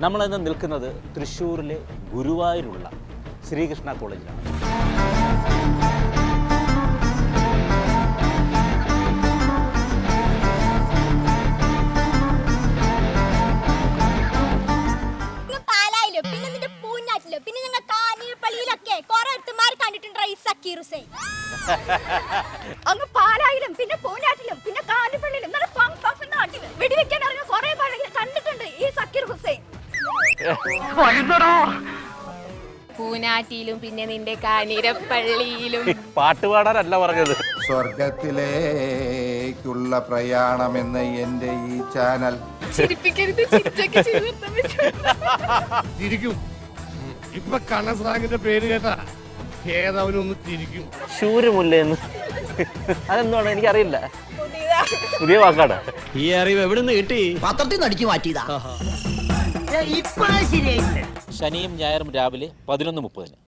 നമ്മളിന്ന് നിൽക്കുന്നത് തൃശ്ശൂരിലെ ഗുരുവായൂരുള്ള ശ്രീകൃഷ്ണ കോളേജിലാണ്. അങ്ങ് പാലായിലും പിന്നെ പൂഞ്ഞാറ്റിലും പിന്നെ കാഞ്ഞിപ്പള്ളിയിലും വെടിവെക്കാൻ അറിഞ്ഞ കുറെ കണ്ടിട്ടുണ്ട് ഈ സക്കീർ ഹുസൈൻ. പൂനാറ്റിയിലും പിന്നെ നിന്റെ കാഞ്ഞിരപ്പള്ളിയിലും. പാട്ടുപാടാനല്ല പറഞ്ഞത്. സ്വർഗത്തിലേക്കുള്ള പ്രയാണമെന്ന എന്റെ ഈ ചാനൽ ചിരിപ്പിക്കരുത്. ചിരിക്കും. ഇപ്പൊ കണ്ണസാഗിന്റെ പേര് കേട്ടാ ഏതവനൊന്ന് ചിരിക്കും. ശൂരമുല്ലെന്ന് അതെന്താണ് എനിക്കറിയില്ല. പുതിയ വാക്കാണ്. ഈ അറിവ് എവിടെ നിന്ന് കിട്ടി? പത്രത്തിൽ നിന്ന് അടിച്ചു മാറ്റിയതാ. ശനിയും ഞായറും രാവിലെ 11:30.